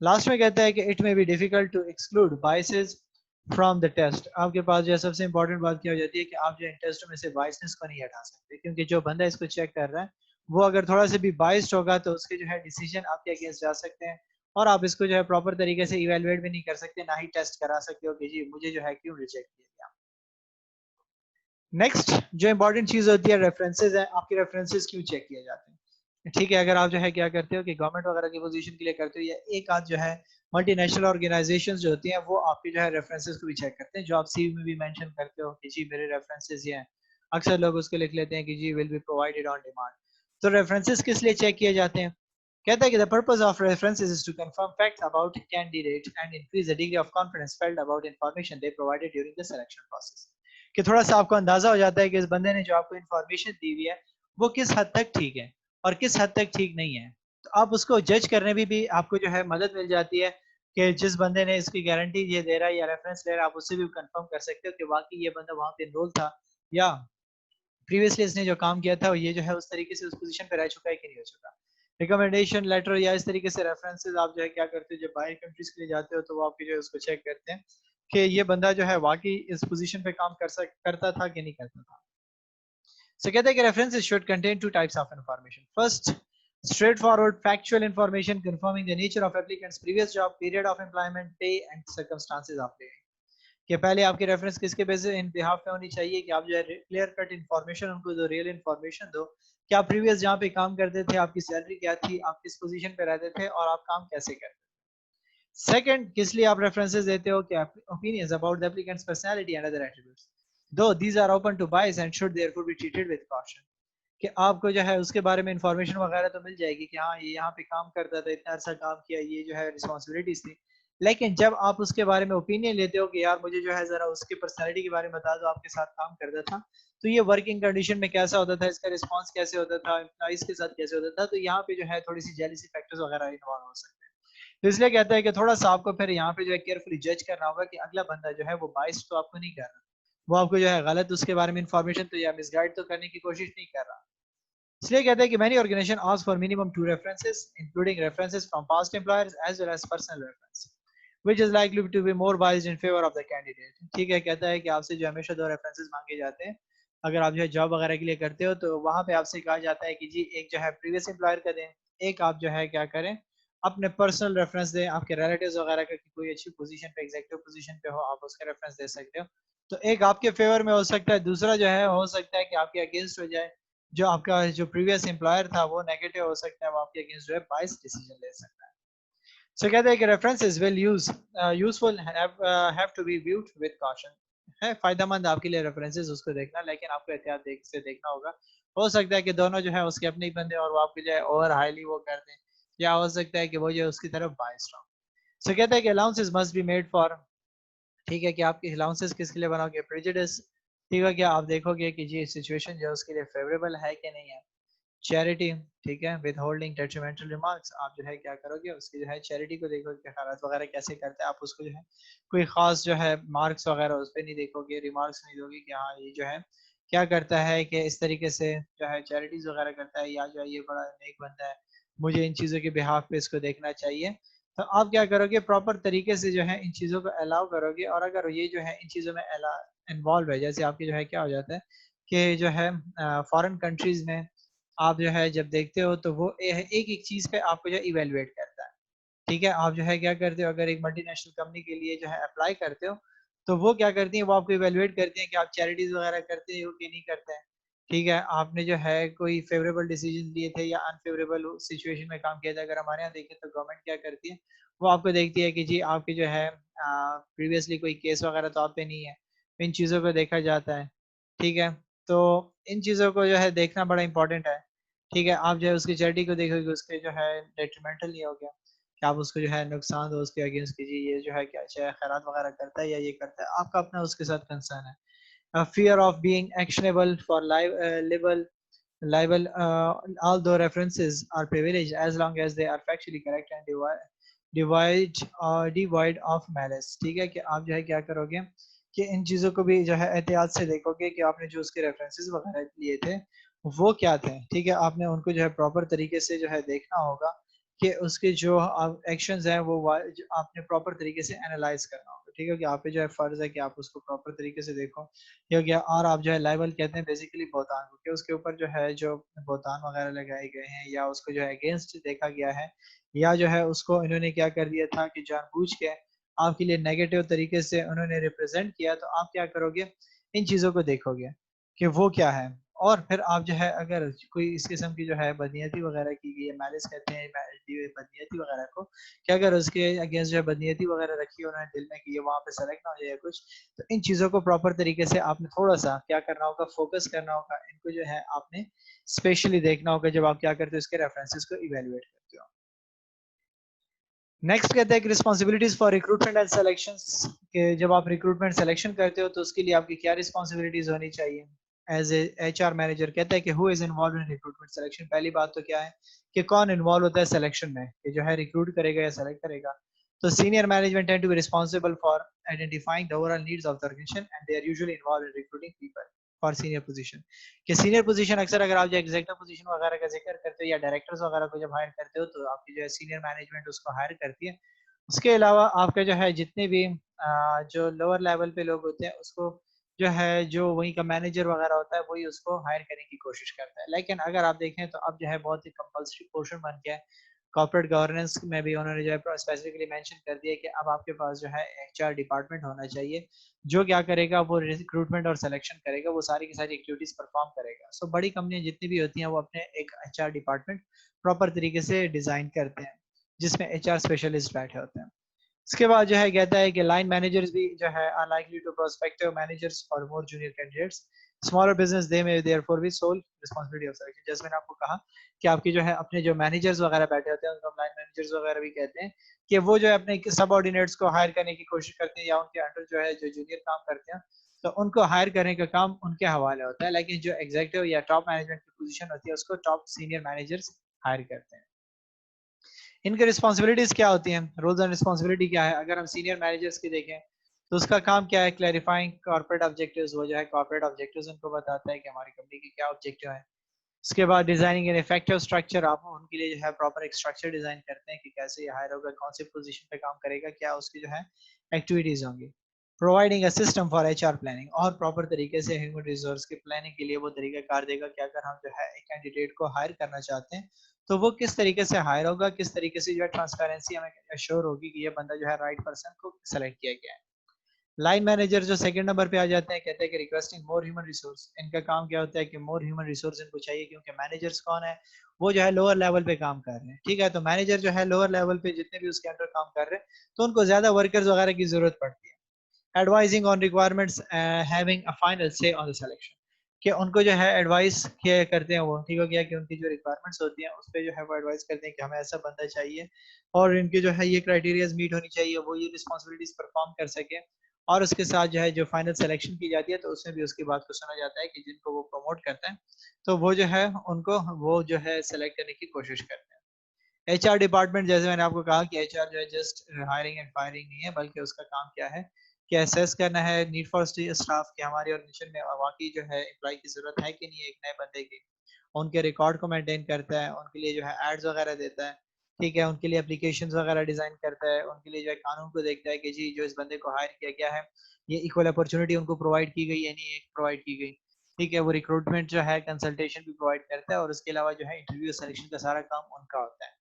लास्ट में कहता है कि it may be difficult to exclude biases from the test. आपके पास जो है सबसे इंपॉर्टेंट बात क्या हो जाती है कि आप जो टेस्ट में से बायसनेस को नहीं हटा सकते, क्योंकि जो बंदा इसको चेक कर रहा है वो अगर थोड़ा सा भी बायस्ड होगा तो उसके जो है डिसीजन आपके अगेंस्ट जा सकते हैं और आप इसको जो है प्रॉपर तरीके से इवेलुएट भी नहीं कर सकते, ना ही टेस्ट करा सकते हो कि जी मुझे जो है क्यों रिजेक्ट किया गया। नेक्स्ट जो इंपॉर्टेंट चीज होती है रेफरेंसेज है। आपके रेफरेंसेज क्यों चेक किए जाते हैं? ठीक है, अगर आप जो है क्या करते हो कि गवर्नमेंट वगैरह की पोजीशन के लिए करते हो या एक आध जो है मल्टीनेशनल ऑर्गेनाइजेशंस जो होती हैं वो आपके जो है रेफरेंसेस को भी चेक करते हैं, जो आप सीवी में भी मेंशन करते हो कि जी मेरे रेफरेंसेस ये हैं। अक्सर लोग उसको लिख लेते हैं कि जी will be provided on demand. तो रेफरेंसेस किस लिए चेक किए जाते हैं? कहता है कि the purpose of references is to confirm facts about candidate and increase the degree of confidence felt about information they provided during the selection process. कि थोड़ा सा आपको अंदाजा हो जाता है कि इस बंदे ने जो आपको इन्फॉर्मेशन दी हुई है वो किस हद तक ठीक है और किस हद तक ठीक नहीं है। तो आप उसको जज करने में भी आपको जो है मदद मिल जाती है कि जिस बंदे ने इसकी गारंटी ये दे रहा है या रेफरेंस ले रहा है आप उससे भी कंफर्म कर सकते हो कि वाकई ये बंदा वहां पे इनरोल था या प्रीवियसली इसने जो काम किया था ये जो है उस तरीके से उस पोजीशन पे रह चुका है कि नहीं हो चुका। रिकमेंडेशन लेटर या इस तरीके से रेफरेंसेस आप जो है क्या करते हो जब बाहर कंट्रीज के लिए जाते हो तो वो आपके जो है उसको चेक करते हैं कि ये बंदा जो है वाकई इस पोजीशन पे काम करता था कि नहीं करता था। So कहते हैं कि references should contain two types of information. First, straightforward factual information confirming the nature of applicant's previous job, period of employment, pay and circumstances of living. कि पहले आपकी रेफरेंस किसके बेसिस इन बिहाफ पे होनी चाहिए कि आप जो है क्लियर कट इन्फॉर्मेशन उनको दो, रियल इन्फॉर्मेशन दो कि आप प्रीवियस जहाँ पे काम करते थे, आपकी सैलरी क्या थी, आप किस पोजीशन पे रहते थे और आप काम कैसे करते थे। सेकंड, किस लिए आप रेफरेंसेस देते हो कि opinions about the applicant's personality and other attributes, though these are open to bias and should therefore be treated with caution. कि आपको जो है उसके बारे में इंफॉर्मेशन वगैरह तो मिल जाएगी कि हाँ ये यहाँ पे काम करता था, इतना अर्सा काम किया, ये जो है रिस्पॉन्सिबिलिटीज थी, लेकिन जब आप उसके बारे में ओपिनियन लेते हो कि यार मुझे जो है जरा उसकी पर्सनैलिटी के बारे में बता दो, आपके साथ काम करता था तो ये वर्किंग कंडीशन में कैसा होता था, इसका रिस्पॉन्स कैसे होता था, एम्प्लॉइज के साथ कैसे होता था, तो यहाँ पे जो है थोड़ी सी जेलसी फैक्टर्स वगैरह इन्वॉल्व हो सकते हैं। तो इसलिए कहता है कि थोड़ा सा आपको फिर यहाँ पे जो है केयरफुली जज करना होगा कि अगला बंदा जो है वो बाइस तो आपको नहीं कर रहा, वो आपको जो है गलत उसके बारे में इंफॉर्मेशन तो या मिसगाइड तो करने की कोशिश नहीं कर रहा। इसलिए कहते हैं कि many organization ask for minimum 2 references including references from past employers as well as personal reference which is likely to be more biased in favor of the candidate। ठीक है, कहता है कि आपसे जो हमेशा 2 रेफरेंसेस मांगे जाते हैं अगर आप जो है जॉब वगैरह के लिए करते हो, तो वहां पे आपसे कहा जाता है कि जी एक जो है प्रीवियस एम्प्लॉयर का दें, एक आप जो है क्या करें अपने पर्सनल रेफरेंस दें, आपके रिलेटिव्स वगैरह का कि कोई अच्छी पोजीशन पे एग्जीक्यूटिव पोजीशन पे हो आप उसका रेफरेंस दे सकते हो। तो एक आपके फेवर में हो सकता है, दूसरा जो है हो सकता है कि आपके अगेंस्ट हो जाए, जो आपका जो प्रीवियस एम्प्लॉयर था वो नेगेटिव हो सकता है, वो आपके अगेंस्ट जो है बाइस डिसीजन ले सकता है। सो कहते हैं कि references will useful have to be viewed with caution. है फायदेमंद आपके लिए रेफरेंसेस उसको देखना, लेकिन आपको एहतियात से देखना होगा। हो सकता है कि दोनों जो है उसके अपने ही बंदे और वो आपके जो है ओवर हाईली वो कर दें, या हो सकता है कि वो जो है उसकी तरफ बाइस्ड हो। सो कहते हैं कि allowances must be made for, ठीक है कि आपके अलाउंसेस किसके लिए बनाओगे, प्रेजुडिस, ठीक है क्या आप देखोगे कि जी सिचुएशन जो है उसके लिए फेवरेबल है कि नहीं है। चैरिटी, ठीक है, विद होल्डिंग डेट्रीमेंटल रिमार्क्स, आप जो है क्या करोगे उसकी जो है चैरिटी को देखोगे कि हालात वगैरह कैसे करते हैं, आप उसको जो है कोई खास जो है मार्क्स वगैरह उस पर नहीं देखोगे, रिमार्क्स नहीं दोगे कि हाँ ये जो है क्या करता है कि इस तरीके से जो है चैरिटीज वगैरह करता है, या जो है ये बड़ा नेक बंदा है, मुझे इन चीज़ों के बिहाफ पे इसको देखना चाहिए। तो आप क्या करोगे प्रॉपर तरीके से जो है इन चीज़ों को अलाउ करोगे, और अगर ये जो है इन चीज़ों में इन्वॉल्व है, जैसे आपकी जो है क्या हो जाता है कि जो है फॉरेन कंट्रीज में आप जो है जब देखते हो तो वो एक एक चीज पे आपको जो इवेलुएट करता है। ठीक है, आप जो है क्या करते हो अगर एक मल्टीनेशनल कंपनी के लिए जो है अप्लाई करते हो, तो वो क्या करती है वो आपको इवेलुएट करती है कि आप चैरिटीज वगैरह करते हो कि नहीं करते हैं। ठीक है, आपने जो है कोई फेवरेबल डिसीजन लिए थे या अनफेवरेबल सिचुएशन में काम किया था, अगर हमारे यहाँ देखें तो गवर्नमेंट क्या करती है वो आपको देखती है कि जी आपके जो है प्रीवियसली कोई केस वगैरह तो आप पे नहीं है, इन चीज़ों को देखा जाता है। ठीक है, तो इन चीज़ों को जो है देखना बड़ा इंपॉर्टेंट है। ठीक है, आप जो है उसकी चैरिटी को देखोगे उसके जो है डेट्रीमेंटल नहीं हो गया कि आप उसको जो है नुकसान हो उसके अगेंस्ट कीजिए, ये जो है क्या चाहे खैरात वगैरह करता है या ये करता है, आपका अपना उसके साथ कंसर्न है। Fear of being actionable for liable, although references are privileged as long as they are factually correct and devoid of malice। ठीक है कि आप जो है क्या करोगे कि इन चीज़ों को भी जो है एहतियात से देखोगे कि आपने जो उसके रेफरेंसेस वगैरह लिए थे वो क्या थे। ठीक है, आपने उनको जो है प्रॉपर तरीके से जो है देखना होगा कि उसके जो एक्शंस हैं वो आपने प्रॉपर तरीके से एनालाइज करना होगा। ठीक है कि आप पे जो है फर्ज है कि आप उसको प्रॉपर तरीके से देखो। ये हो गया, और आप जो है लाइबल कहते हैं बेसिकली बोहतान को, कि उसके ऊपर जो है जो बोहतान वगैरह लगाए गए हैं या उसको जो है अगेंस्ट देखा गया है, या जो है उसको इन्होंने क्या कर दिया था कि जानबूझ के आपके लिए नेगेटिव तरीके से उन्होंने रिप्रेजेंट किया, तो आप क्या करोगे इन चीज़ों को देखोगे कि वो क्या है। और फिर आप जो है अगर कोई इस किस्म की जो है बदनीयती वगैरह की गई है, मैलिस कहते हैं बदनीयती वगैरह को, कि अगर उसके अगेंस्ट जो है बदनीयती वगैरह रखी है उन्होंने दिल में कि ये वहाँ पे सेलेक्ट ना हो जाए कुछ, तो इन चीज़ों को प्रॉपर तरीके से आपने थोड़ा सा क्या करना होगा, फोकस करना होगा, इनको जो है आपने स्पेशली देखना होगा जब आप क्या करते हो इसके रेफरेंसेस को इवेलुएट करते हो। नेक्स्ट कहते हैं कि responsibilities for recruitment and selection, के जब आप रिक्रूटमेंट सिलेक्शन करते हो तो उसके लिए आपकी क्या रिस्पॉन्सिबिलिटीज होनी चाहिए। एज ए एचआर मैनेजर कहता है कि who is involve in recruitment selection, पहली बात तो क्या है कि कौन इन्वॉल्व होता है सिलेक्शन में, कि जो है रिक्रूट करेगा या सेलेक्ट करेगा। तो senior management tend to be responsible for identifying the overall needs of the organisation and they are usually involve in recruiting people for senior position. कि सीनियर पोजीशन अक्सर अगर आप जो एग्जीक्यूटिव पोजीशन वगैरह का जिक्र करते हो या डायरेक्टर्स वगैरह को जब हायर करते हो तो आपकी जो है सीनियर मैनेजमेंट उसको हायर करती है। उसके अलावा आपके जो है जितने भी जो लोअर लेवल पे लोग होते हैं उसको जो है जो वहीं का मैनेजर वगैरह होता है वही उसको हायर करने की कोशिश करता है। लेकिन अगर आप देखें तो अब जो है बहुत ही कंपल्सरी पोर्शन बन गया है कॉर्पोरेट गवर्नेंस में भी, उन्होंने जो है स्पेसिफिकली मेंशन कर दिया कि अब आपके पास जो है एचआर डिपार्टमेंट होना चाहिए, जो क्या करेगा वो रिक्रूटमेंट और सिलेक्शन करेगा, वो सारी की सारी एक्टिविटीज परफॉर्म करेगा। सो बड़ी कंपनियां जितनी भी होती हैं वो अपने एक एचआर डिपार्टमेंट प्रॉपर तरीके से डिजाइन करते हैं जिसमें एचआर स्पेशलिस्ट बैठे होते हैं। इसके बाद जो है कहता है कि लाइन मैनेजर्स भी जो है are likely to prospective managers और more junior candidates smaller business they में देयरफॉर भी सोल रिस्पांसिबिलिटी ऑफ सिलेक्शन। जैसे मैंने आपको कहा कि आपके जो है अपने जो मैनेजर्स वगैरह बैठे होते हैं उनको हम लाइन मैनेजर्स वगैरह भी कहते हैं, कि वो जो है अपने सबऑर्डिनेट्स को हायर करने की कोशिश करते हैं या उनके अंडर जो है जो जूनियर काम करते हैं तो उनको हायर करने का काम उनके हवाले होता है, लेकिन जो एग्जीक्यूटिव या टॉप मैनेजमेंट की पोजीशन होती है उसको टॉप सीनियर मैनेजर्स हायर करते हैं। इनके रिस्पॉन्सिबिलिटीज क्या होती हैं, रोल्स एंड रिस्पॉन्सिबिलिटी क्या है? अगर हम सीनियर मैनेजर्स की देखें तो उसका काम क्या है? क्लैरिफाइंग कॉर्पोरेट ऑब्जेक्टिव्स, वो जो है कॉर्पोरेट ऑब्जेक्टिव्स उनको बताता है कि हमारी कंपनी के क्या ऑब्जेक्टिव है। उसके बाद डिजाइनिंग एन इफेक्टिव स्ट्रक्चर, आप उनके लिए जो है प्रॉपर एक स्ट्रक्चर डिजाइन करते हैं कि कैसे ये हायर होगा, कौन सी पोजीशन पे काम करेगा, क्या उसकी जो है एक्टिविटीज होंगी। Providing a system for HR planning, और प्रॉपर तरीके से ह्यूमन रिसोर्स की प्लानिंग के लिए वो तरीका कार देगा कि अगर हम जो है एक कैंडिडेट को हायर करना चाहते हैं तो वो किस तरीके से हायर होगा, किस तरीके से जो है ट्रांसपेरेंसी हमें अश्योर होगी कि ये बंदा जो है राइट पर्सन को सेलेक्ट किया गया है। लाइन मैनेजर जो सेकंड नंबर पे आ जाते हैं, कहते हैं कि रिक्वेस्टिंग मोर ह्यूमन रिसोर्स। इनका काम क्या होता है कि मोर ह्यूमन रिसोर्स इनको चाहिए, क्योंकि मैनेजर्स कौन है? वो जो है लोअर लेवल पे काम कर रहे हैं, ठीक है? तो मैनेजर जो है लोअर लेवल पे जितने भी उसके अंडर काम कर रहे हैं तो उनको ज्यादा वर्कर्स वगैरह की जरूरत पड़ती है। Advising on requirements, having a final से ऑन द सिलेक्शन, कि उनको जो है एडवाइस किया करते हैं, वो ठीक हो गया कि उनकी जो रिक्वायरमेंट्स होती हैं उस पर जो है वो एडवाइस करते हैं कि हमें ऐसा बंदा चाहिए और इनके जो है ये क्राइटेरियाज मीट होनी चाहिए, वो ये रिस्पॉन्सिबिलिटीज परफॉर्म कर सके। और उसके साथ जो है जो फाइनल सिलेक्शन की जाती है तो उसमें भी उसकी बात को सुना जाता है कि जिनको वो प्रमोट करते हैं तो वो जो है उनको वो जो है सेलेक्ट करने की कोशिश करते हैं। एचआर डिपार्टमेंट, जैसे मैंने आपको कहा कि एचआर जो है जस्ट हायरिंग एंड फायरिंग नहीं है, बल्कि उसका काम क्या है कि असेस करना है नीड फॉर स्टाफ, कि हमारी ऑर्गेनाइजेशन में वाकई जो है एम्प्लॉय की जरूरत है कि नहीं है एक नए बंदे की। उनके रिकॉर्ड को मेंटेन करता है, उनके लिए जो है एड्स वगैरह देता है, ठीक है? उनके लिए एप्लीकेशंस वगैरह डिजाइन करता है, उनके लिए जो है कानून को देखता है कि जी जो इस बंदे को हायर किया गया है ये इक्वल अपॉर्चुनिटी उनको प्रोवाइड की गई है नहीं प्रोवाइड की गई, ठीक है? वो रिक्रूटमेंट जो है कंसल्टेशन भी प्रोवाइड करता है और उसके अलावा जो है इंटरव्यू सिलेक्शन का सारा काम उनका होता है।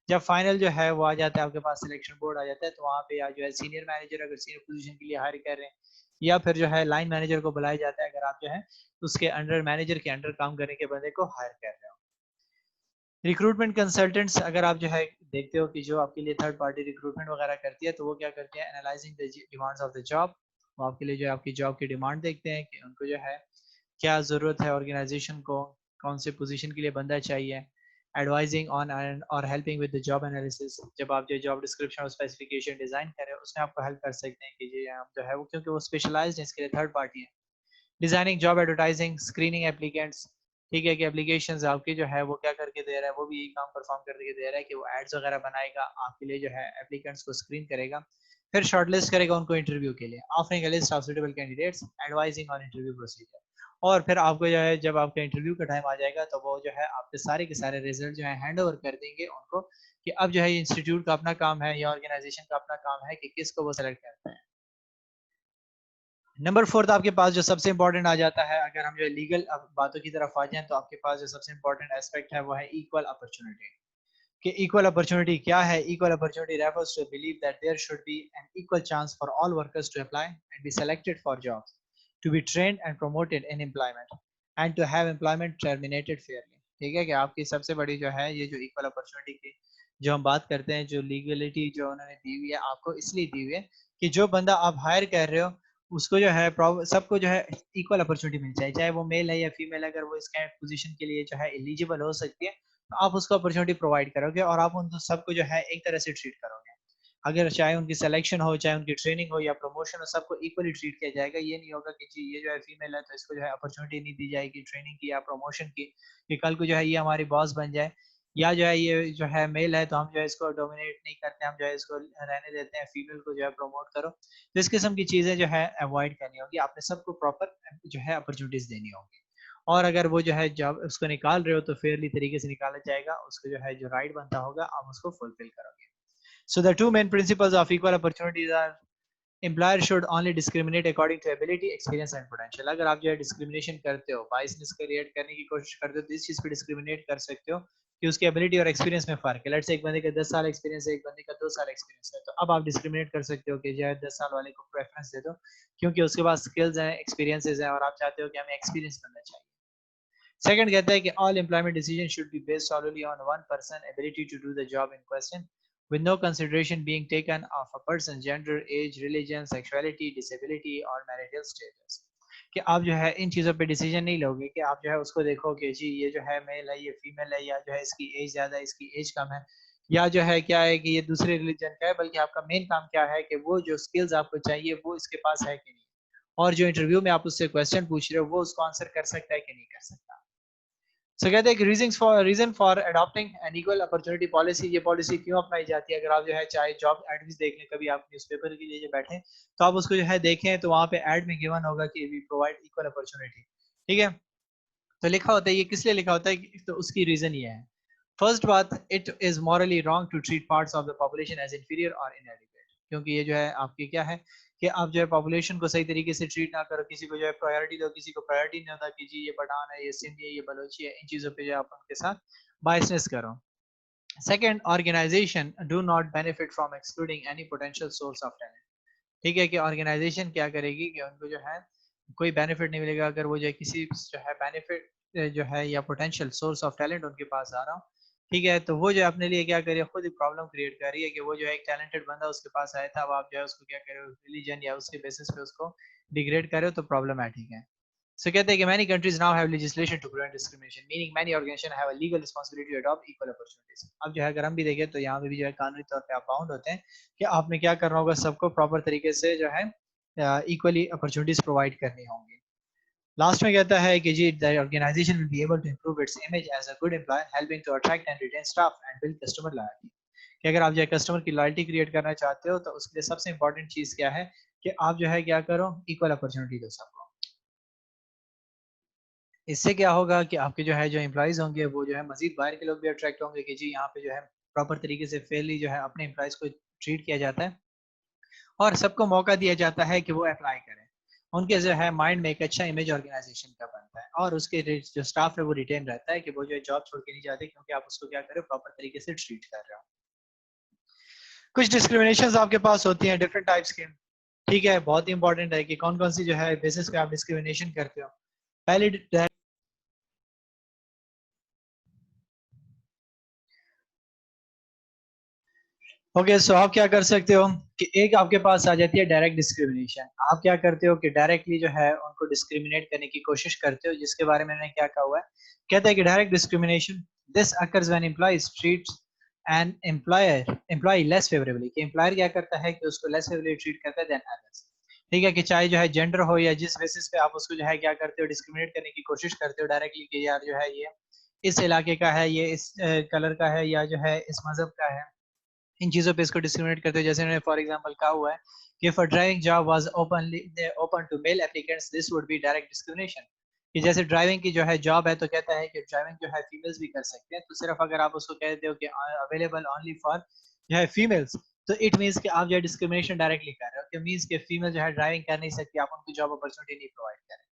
जब फाइनल जो है वो आ जाता है आपके पास सिलेक्शन बोर्ड आ जाता है तो वहाँ पे या जो है सीनियर मैनेजर अगर सीनियर पोजीशन के लिए हायर कर रहे हैं या फिर जो है लाइन मैनेजर को बुलाया जाता है अगर आप जो है उसके अंडर मैनेजर के अंडर काम करने के बंदे को हायर कर रहे हो। रिक्रूटमेंट कंसल्टेंट्स, अगर आप जो है देखते हो कि जो आपके लिए थर्ड पार्टी रिक्रूटमेंट वगैरह करती है तो वो क्या करते हैं? Analysing the demands of the job, वो आपके लिए जो है आपकी जॉब की डिमांड देखते हैं कि उनको जो है क्या ज़रूरत है ऑर्गेनाइजेशन को, कौन से पोजीशन के लिए बंदा चाहिए। एडवाइजिंग ऑन और helping with the job analysis, जब आप जो जॉब डिस्क्रिप्शन और स्पेसिफिकेशन डिजाइन करें उसमें आपको हेल्प कर सकते हैं कि जी हम जो है वो क्योंकि वो स्पेशलाइज्ड है इसके लिए थर्ड पार्टी है। Designing job advertising, screening applicants, ठीक है? कि एप्लीकेशंस आपकी जो है वो क्या करके दे रहा है, वो भी यही काम परफॉर्म करके दे रहा है कि वो एड्स वगैरह बनाएगा आपके लिए, जो है एप्लीकेंट्स को स्क्रीन करेगा, फिर शॉर्टलिस्ट करेगा उनको इंटरव्यू के लिए, offering a list of suitable candidates, advising on interview procedure. और फिर आपको जो है जब आपका इंटरव्यू का टाइम आ जाएगा तो वो जो है आपके सारे के सारे रिजल्ट जो है हैंड ओवर कर देंगे उनको, कि अब जो है इंस्टीट्यूट का अपना काम है या ऑर्गेनाइजेशन का अपना काम है कि किसको वो सेलेक्ट करते हैं। नंबर फोर्थ आपके पास जो सबसे इंपॉर्टेंट आ जाता है, अगर हम जो लीगल बातों की तरफ आ जाएं तो आपके पास जो सबसे इंपॉर्टेंट एस्पेक्ट है वो है इक्वल अपॉर्चुनिटी। कि इक्वल अपॉर्चुनिटी क्या है? Equal opportunity refers to believe that there should be an equal chance for all workers to apply and be selected for jobs, to be trained and promoted in employment and to have employment terminated fairly. ठीक है? कि आपकी सबसे बड़ी जो है ये जो इक्वल अपॉर्चुनिटी की जो हम बात करते हैं, जो लीगलिटी जो उन्होंने दी हुई है आपको इसलिए दी हुई है कि जो बंदा आप हायर कर रहे हो उसको जो है सबको जो है इक्वल अपॉर्चुनिटी मिल जाए, चाहे वो मेल है या फीमेल, अगर वो इस पोजीशन के लिए जो है एलिजिबल हो सकती है तो आप उसको अपॉर्चुनिटी प्रोवाइड करोगे और आप उन सबको जो है एक तरह से ट्रीट करोगे। अगर चाहे उनकी सिलेक्शन हो, चाहे उनकी ट्रेनिंग हो या प्रमोशन हो, सबको इक्वली ट्रीट किया जाएगा। ये नहीं होगा कि जी ये जो है फीमेल है तो इसको जो है अपॉर्चुनिटी नहीं दी जाएगी ट्रेनिंग की या प्रमोशन की, कि कल को जो है ये हमारी बॉस बन जाए, या जो है ये जो है मेल है तो हम जो है इसको डोमिनेट नहीं करते, हम जो है इसको रहने देते हैं, फीमेल को जो है प्रमोट करो। तो इस किस्म की चीजें जो है अवॉइड करनी होगी, आपने सबको प्रॉपर जो है अपॉर्चुनिटीज देनी होगी। और अगर वो जो है जब उसको निकाल रहे हो तो फेयरली तरीके से निकाला जाएगा, उसको जो है जो राइट बनता होगा आप उसको फुलफिल करोगे। So the two main principles of equal opportunities are employer should only discriminate according to ability, experience and potential। अगर आप जो है डिस्क्रिमिनेशन करते हो, बाइसनेस क्रिएट करने की कोशिश करते हो तो इस चीज पे डिस्क्रिमिनेट कर सकते हो कि उसकी एबिलिटी और एक्सपीरियंस में फर्क है। लेट्स से एक बंदे का 10 साल एक्सपीरियंस है, एक बंदे का 2 साल एक्सपीरियंस है, तो अब आप डिस्क्रिमिनेट कर सकते हो कि जो है 10 साल वाले को प्रेफरेंस दे दो क्योंकि उसके पास स्किल्स हैं, एक्सपीरियंसेस हैं और आप चाहते हो कि हमें एक्सपीरियंस बनना चाहिए। सेकंड कहता है कि all employment decisions should be based solely on one person ability to do the job in question with no consideration being taken of a person's gender, age, religion, sexuality, disability or marital status। कि आप जो है इन चीज़ों पे decision नहीं लोगे कि आप जो है उसको देखो कि जी ये जो है मेल है, ये फीमेल है, या जो है इसकी एज ज़्यादा है, इसकी एज कम है, या जो है क्या है कि ये दूसरे रिलीजन का है, बल्कि आपका मेन काम क्या है कि वो जो स्किल्स आपको चाहिए वो इसके पास है कि नहीं, और जो इंटरव्यू में आप उससे क्वेश्चन पूछ रहे हो वो उसको आंसर कर सकता है कि नहीं कर सकता। सो कहते हैं कि reason for adopting an equal opportunity policy, ये पॉलिसी क्यों अपनाई जाती है? अगर आप जो है चाहे जॉब एड देख लें, कभी आप न्यूज़पेपर के लिए बैठे तो आप उसको जो है देखें तो वहाँ पे एड में गिवन होगा कि वी प्रोवाइड इक्वल अपॉर्चुनिटी, ठीक है? तो लिखा होता है, ये किस लिए लिखा होता है? तो उसकी रीजन ये है। फर्स्ट बात, it is morally wrong to treat parts of the population as inferior और इनएडिक्वेट, क्योंकि ये जो है आपकी क्या है कि आप जो है पॉपुलेशन को सही तरीके से ट्रीट ना करो, किसी को जो है प्रायोरिटी दो, किसी को प्रायोरिटी नहीं होता कि जी ये पठान है, ये सिंधी है, ये बलोची है, इन चीज़ों पे जो है आप उनके साथ बायसनेस करो। Second, organisation do not benefit from excluding any potential source of talent, ठीक है? कि ऑर्गेनाइजेशन क्या करेगी कि उनको जो है कोई बेनिफिट नहीं मिलेगा अगर वो जो है किसी जो है बेनिफिट जो है या पोटेंशियल सोर्स ऑफ टैलेंट उनके पास आ रहा हो, ठीक है? तो वो जो है अपने लिए क्या करे, खुद ही प्रॉब्लम क्रिएट कर रही है कि वो जो है एक टैलेंटेड बंदा उसके पास आया था, अब आप जो है उसको क्या करे, रिलीजन या उसके बेसिस पे उसको डिग्रेड करे, तो प्रॉब्लमैटिक है। So कहते हैं कि many countries now have legislation to prevent discrimination, meaning many organizations have a legal responsibility to adopt equal opportunities. अब जो है अगर हम भी देखें तो यहाँ पे भी जो है कानूनी तौर पे आप बाउंड होते हैं कि आपने क्या करना होगा, सबको प्रॉपर तरीके से जो है इक्वली अपॉर्चुनिटीज प्रोवाइड करनी होंगी। लास्ट में कहता है कि जी the organisation will be able to improve its image as a good employer, helping to attract and retain staff and build customer loyalty. कि अगर आप जो है कस्टमर की लॉयल्टी क्रिएट करना चाहते हो तो उसके लिए सबसे इंपॉर्टेंट चीज क्या है कि आप जो है क्या करो, इक्वल अपॉर्चुनिटी दो सबको। इससे क्या होगा कि आपके जो है जो एम्प्लॉइज़ होंगे वो जो है मज़ीद बाहर के लोग भी अट्रैक्ट होंगे कि जी यहाँ पे जो है प्रॉपर तरीके से फेयरली जो है अपने एम्प्लॉइज़ को ट्रीट किया जाता है और सबको मौका दिया जाता है कि वो अप्लाई करें। उनके जो है माइंड में एक अच्छा इमेज ऑर्गेनाइजेशन का बनता है और उसके जो स्टाफ है वो रिटेन रहता है कि वो जो है जॉब छोड़ के नहीं जाते, क्योंकि आप उसको क्या करें, प्रॉपर तरीके से ट्रीट कर रहे हो। कुछ डिस्क्रिमिनेशंस आपके पास होती हैं डिफरेंट टाइप्स के, ठीक है? बहुत ही इंपॉर्टेंट है कि कौन कौन सी जो है बेसिस पे आप डिस्क्रिमिनेशन करते हो। पहली, ओके सो आप क्या कर सकते हो कि एक आपके पास आ जाती है डायरेक्ट डिस्क्रिमिनेशन। आप क्या करते हो कि डायरेक्टली जो है उनको डिस्क्रिमिनेट करने की कोशिश करते हो, जिसके बारे में मैंने क्या कहा हुआ है, कहता है कि direct discrimination this occurs when employees treats an employee less favourably, कि एम्प्लॉयर क्या करता है कि उसको लेस फेवरेबली ट्रीट करता है देन अदर्स, ठीक है? कि चाहे जो है जेंडर हो या जिस बेसिस पे आप उसको जो है क्या करते हो, डिस्क्रिमिनेट करने की कोशिश करते हो डायरेक्टली कि यार जो है ये इस इलाके का है, ये इस कलर का है, या जो है इस मजहब का है, इन चीज़ों पे इसको डिस्क्रिमिनेट करते हैं। जैसे उन्होंने फॉर एग्जांपल कहा हुआ है कि if a driving job was openly open to male applicants this would be direct discrimination, कि जैसे ड्राइविंग की जो है जॉब है तो कहता है कि ड्राइविंग जो है फीमेल्स भी कर सकते हैं, तो सिर्फ अगर आप उसको कहते हो कि अवेलेबल ओनली फॉर जो है फीमेल्स, तो इट मींस कि आप जो है डिस्क्रिमिनेशन डायरेक्टली कर रहे हो, कि मींस कि फीमेल जो है ड्राइविंग कर नहीं सकती, आप उनको जॉब अपॉर्चुनिटी नहीं प्रोवाइड कर रहे।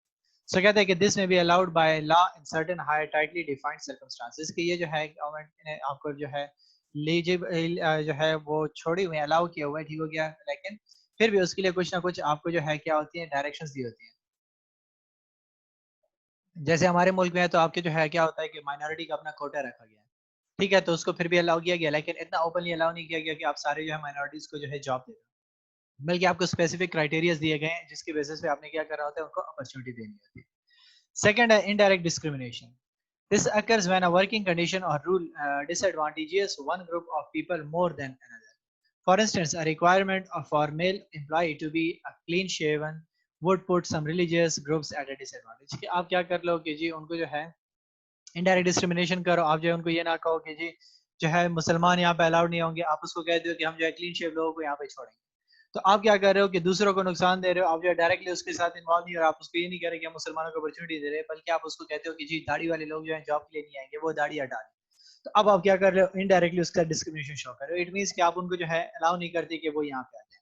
सो कहते हैं कि दिस में be allowed by law in certain high tightly defined circumstances, कि ये जो है गवर्नमेंट ने आपको जो है लीजिबल जो है वो छोड़ी हुई अलाउ किया हुआ है, ठीक हो गया, लेकिन फिर भी उसके लिए कुछ ना कुछ आपको जो है क्या होती है, डायरेक्शंस दी होती हैं। जैसे हमारे मुल्क में है तो आपके जो है क्या होता है कि माइनॉरिटी का अपना कोटा रखा गया है, ठीक है? तो उसको फिर भी अलाउ किया गया, लेकिन इतना ओपनली अलाउ नहीं किया गया कि आप सारे जो है माइनॉरिटीज को जो है जॉब दे दो, बल्कि आपको स्पेसिफिक क्राइटेरियाज दिए गए हैं जिसकी बेसिस पे आपने क्या करा होता है, उनको अपॉर्चुनिटी देनी होती है। सेकंड है indirect discrimination. This occurs when a working condition or rule disadvantages one group of people more than another. For instance, a requirement for male employee to be clean shaven would put some religious groups at a disadvantage. कि आप क्या कर लो कि जी उनको जो है indirect discrimination करो, आप जो है उनको ये ना कहो कि जी जो है मुसलमान यहाँ पे अलाउड नहीं होंगे, आप उसको कह दो कि हम जो है क्लीन शेव लोगों को यहाँ पे छोड़ेंगे। तो आप क्या कर रहे हो कि दूसरों को नुकसान दे रहे हो, आप जो है डायरेक्टली उसके साथ इन्वॉल्व नहीं हो रहे, आप उसको ये नहीं कह रहे कि हम मुसलमानों को अपॉर्चुनिटी दे रहे हैं, बल्कि आप उसको कहते हो कि जी दाढ़ी वाले लोग जो है जॉब के लिए नहीं आएंगे, वो दाढ़ी हटा दें। तो अब आप क्या कर रहे हो, इनडायरेक्टली उसका डिस्क्रिमिनेशन शो कर रहे हो। इट मींस कि आप उनको जो है अलाउ नहीं करते कि वो यहाँ पे आ जाए।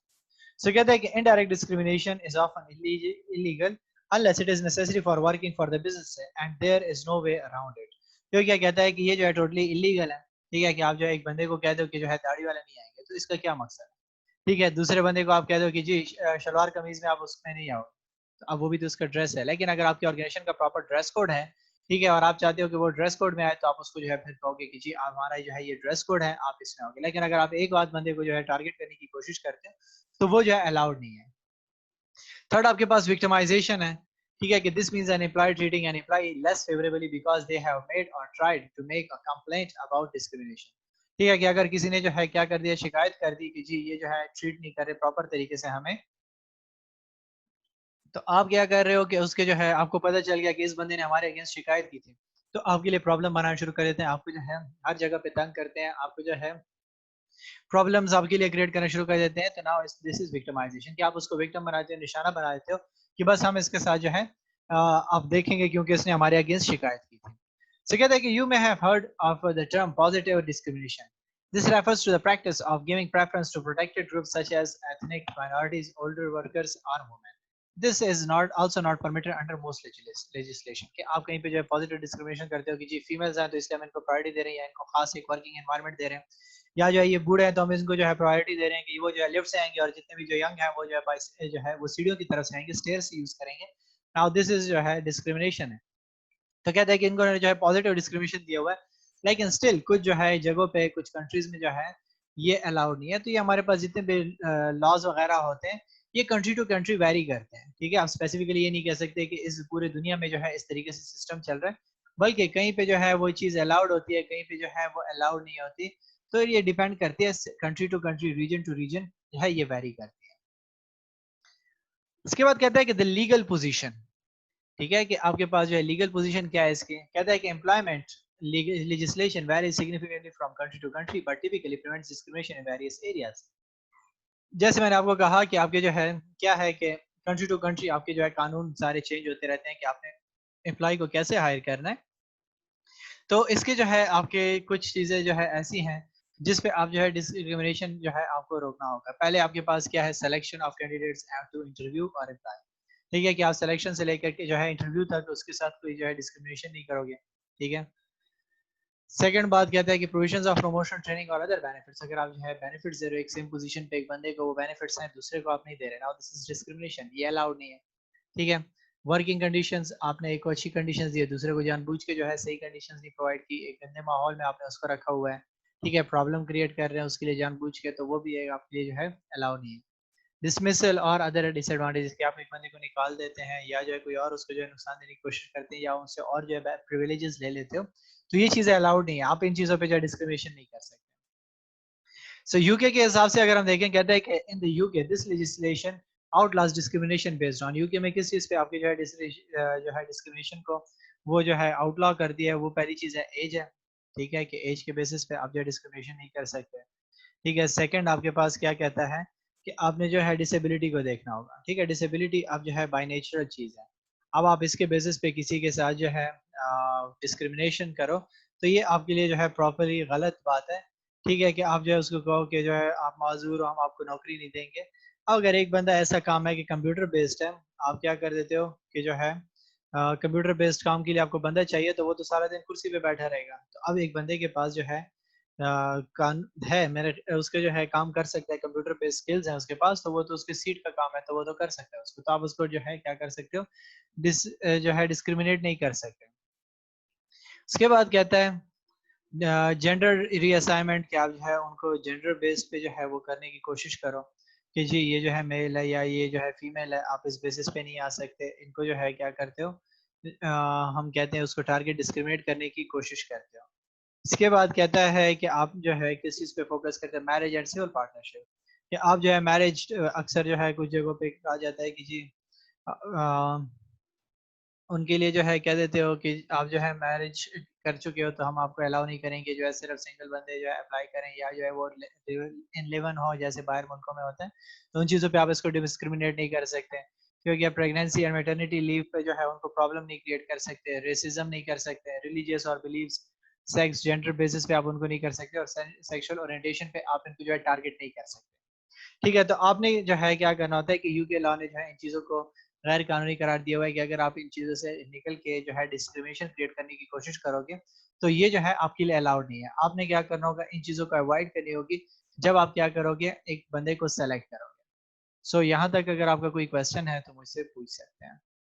सो कहते हैं कि indirect discrimination is often illegal unless it is necessary for working for the business and there is no way around it। तो क्या कहता है कि ये जो है टोटली इलीगल है, ठीक है? कि आप जो है एक बंदे को कह दो कि जो है दाढ़ी वाले नहीं आएंगे, तो इसका क्या मकसद है? ठीक है, दूसरे बंदे को आप कह दो कि जी शलवार कमीज में आप उसमें नहीं आओ, तो अब वो भी तो उसका ड्रेस है। लेकिन अगर आपके ऑर्गेनाइजेशन का प्रॉपर ड्रेस कोड है, ठीक है, और आप चाहते हो कि वो ड्रेस कोड में आए, तो आप उसको जो है फिर कहोगे कि जी हमारा जो है ये ड्रेस कोड है, आप इसमें आओगे। लेकिन अगर आप एक बात बंदे को जो है टारगेट करने की कोशिश करते हैं तो वो जो है अलाउड नहीं है। थर्ड आपके पास विक्टिमाइजेशन है। ठीक है, कि this means an employer treating an employee less favourably because they have made or tried to make a complaint about discrimination. ठीक है, कि अगर किसी ने जो है क्या कर दिया, शिकायत कर दी कि जी ये जो है ट्रीट नहीं कर रहे प्रॉपर तरीके से हमें, तो आप क्या कर रहे हो कि उसके जो है आपको पता चल गया कि इस बंदे ने हमारे अगेंस्ट शिकायत की थी, तो आपके लिए प्रॉब्लम बनाना शुरू कर देते हैं, आपको जो है हर जगह पे तंग करते हैं, आपको जो है प्रॉब्लम्स आपके लिए क्रिएट करना शुरू कर देते हैं। तो नाउ दिस इज विक्टिमाइजेशन, कि आप उसको विक्टिम बना देते हो, निशाना बना देते हो कि बस हम इसके साथ जो है आप देखेंगे क्योंकि उसने हमारे अगेंस्ट शिकायत की थी। So कहते हैं कि you may have heard of the term positive discrimination. This refers to the practice of giving preference to protected groups such as ethnic minorities, older workers, or women. This is not also not permitted under most legislation. कि आप कहीं पे जो है positive discrimination करते हो कि जी females हैं तो इसलिए हम इनको priority दे रहे हैं या इनको खास एक working environment दे रहे हैं, या जो है ये बूढ़े हैं तो हम इनको जो है प्रायोरिटी दे रहे हैं कि वो जो है लिफ्ट से आएंगे और जितने भी जो यंग हैं वो जो है जो है वो सीढ़ियों की तरफ से आएंगे, स्टेयर्स यूज करेंगे। नाउ दिस इज जो है डिस्क्रिमिनेशन है। तो कहते हैं कि इनको जो है पॉजिटिव डिस्क्रिमिनेशन दिया हुआ है, लेकिन स्टिल कुछ जो है जगहों पे कुछ कंट्रीज में जो है ये अलाउड नहीं है। तो ये हमारे पास जितने भी लॉज वगैरह होते हैं ये कंट्री टू कंट्री वेरी करते हैं। ठीक है, आप स्पेसिफिकली ये नहीं कह सकते कि इस पूरे दुनिया में जो है इस तरीके से सिस्टम चल रहा है, बल्कि कहीं पे जो है वो चीज अलाउड होती है, कहीं पे जो है वो अलाउड नहीं होती। तो ये डिपेंड करती है country to country, region to region जो है ये वेरी करती है। उसके बाद कहता है कि द लीगल पोजीशन, ठीक है, कि आपके पास जो है लीगल पोजीशन क्या है इसके, कहता है कि employment legislation varies significantly from country to country but typically prevents discrimination in various areas। जैसे मैंने आपको कहा कि आपके जो है क्या है कि कंट्री टू कंट्री आपके जो है कानून सारे चेंज होते रहते हैं कि आपने एम्प्लॉय को कैसे हायर करना है। तो इसके जो है आपके कुछ चीजें जो है ऐसी हैं जिस पे आप जो है डिस्क्रिमिनेशन जो है आपको रोकना होगा। पहले आपके पास क्या है, selection of candidates to interview और अप्लाई। ठीक है, कि आप सिलेक्शन से लेकर के जो है इंटरव्यू तक उसके साथ कोई जो है डिस्क्रिमिनेशन नहीं करोगे। ठीक है, सेकंड बात कहता है कि प्रोविजंस ऑफ प्रमोशन ट्रेनिंग और अदर बेनिफिट्स, अगर आप जो है बेनिफिट्स दे रहे हो एक सेम पोजीशन पे एक बंदे को वो बेनिफिट्स हैं, दूसरे को आप नहीं दे रहे, नाउ दिस इज डिस्क्रिमिनेशन, ये अलाउड नहीं है। ठीक है, वर्किंग कंडीशंस, आपने एक अच्छी कंडीशंस दी है, दूसरे को जानबूझ के जो है सही कंडीशंस नहीं प्रोवाइड की, एक गंदे माहौल में आपने उसको रखा हुआ है। ठीक है, प्रॉब्लम क्रिएट कर रहे हैं उसके लिए जानबूझ के, तो वो भी एक आपके लिए जो है अलाउ नहीं है। डिसमिसल और अदर डिसएडवांटेजेस, कि आप एक बंदे को निकाल देते हैं या जो है कोई और उसको जो है नुकसान देने की कोशिश करते हैं या उनसे और जो है प्रिविलेजेस ले लेते हो, तो ये चीजें अलाउड नहीं है, आप इन चीजों पे जो है डिस्क्रिमिनेशन नहीं कर सकते। सो यूके के हिसाब से अगर हम देखें, कहता है कि in the UK this legislation Outlast discrimination based on, UK में किस चीज पे आपके जो है जो है डिस्क्रिमिनेशन को वो जो है आउटलॉ कर दिया है, वो पहली चीज है एज है। ठीक है, कि एज के बेसिस पे आप जो है डिस्क्रिमिनेशन नहीं कर सकते। ठीक है, सेकंड आपके पास क्या कहता है कि आपने जो है डिसेबिलिटी को देखना होगा। ठीक है, डिसेबिलिटी अब जो है बाय नेचुरल चीज है, अब आप इसके बेसिस पे किसी के साथ जो है डिस्क्रिमिनेशन करो तो ये आपके लिए जो है प्रॉपरली गलत बात है। ठीक है, कि आप जो है उसको कहो कि जो है आप माजूर हो, हम आपको नौकरी नहीं देंगे। अब अगर एक बंदा ऐसा काम है कि कंप्यूटर बेस्ड है, आप क्या कर देते हो कि जो है कंप्यूटर बेस्ड काम के लिए आपको बंदा चाहिए, तो वो तो सारा दिन कुर्सी पे बैठा रहेगा। तो अब एक बंदे के पास जो है कान है, मेरे उसके जो है काम कर सकता है, कंप्यूटर पे स्किल्स हैं उसके पास, तो वो तो उसके सीट का काम है तो वो तो कर सकता है उसको, तो आप उसको जो है क्या कर सकते हो, जो है डिस्क्रिमिनेट नहीं कर सकते। उसके बाद कहता है जेंडर रीअसाइनमेंट, कि आप जो है उनको जेंडर बेस्ड पे जो है वो करने की कोशिश करो कि जी ये जो है मेल है या ये जो है फीमेल है, आप इस बेसिस पे नहीं आ सकते, इनको जो है क्या करते हो, हम कहते हैं उसको टारगेट डिस्क्रिमिनेट करने की कोशिश करते हो। इसके बाद कहता है कि आप जो है किस चीज़ पे फोकस करते हैं, मैरिज एंड सिविल पार्टनरशिप, कि आप जो है मैरिज अक्सर जो है कुछ जगहों पे कहा जाता है कि जी उनके लिए जो है कह देते हो कि आप जो है मैरिज कर चुके हो तो हम आपको अलाउ नहीं करेंगे जो है सिर्फ सिंगल बंदे जो है अप्लाई करें, या जो है वो इन लिवन हो जैसे बाहर मुल्कों में होता है, तो उन चीज़ों पे आप इसको डिस्क्रिमिनेट नहीं कर सकते, क्योंकि आप प्रेगनेंसी एंड मैटरनिटी लीव पे जो है उनको प्रॉब्लम नहीं क्रिएट कर सकते, रेसिज्म नहीं कर सकते, रिलीजियस और बिलीव्स, सेक्स जेंडर बेसिस पे आप उनको नहीं कर सकते, और सेक्सुअल ओरिएंटेशन पे आप इनको जो है टारगेट नहीं कर सकते। ठीक है, तो आपने जो है क्या करना होता है कि यूके लॉ ने जो है इन चीज़ों को गैर कानूनी करार दिया हुआ है कि अगर आप इन चीज़ों से निकल के जो है डिस्क्रिमिनेशन क्रिएट करने की कोशिश करोगे तो ये जो है आपके लिए अलाउड नहीं है। आपने क्या करना होगा, इन चीज़ों को अवॉइड करनी होगी जब आप क्या करोगे, एक बंदे को सेलेक्ट करोगे। सो यहाँ तक अगर आपका कोई क्वेश्चन है तो मुझसे पूछ सकते हैं।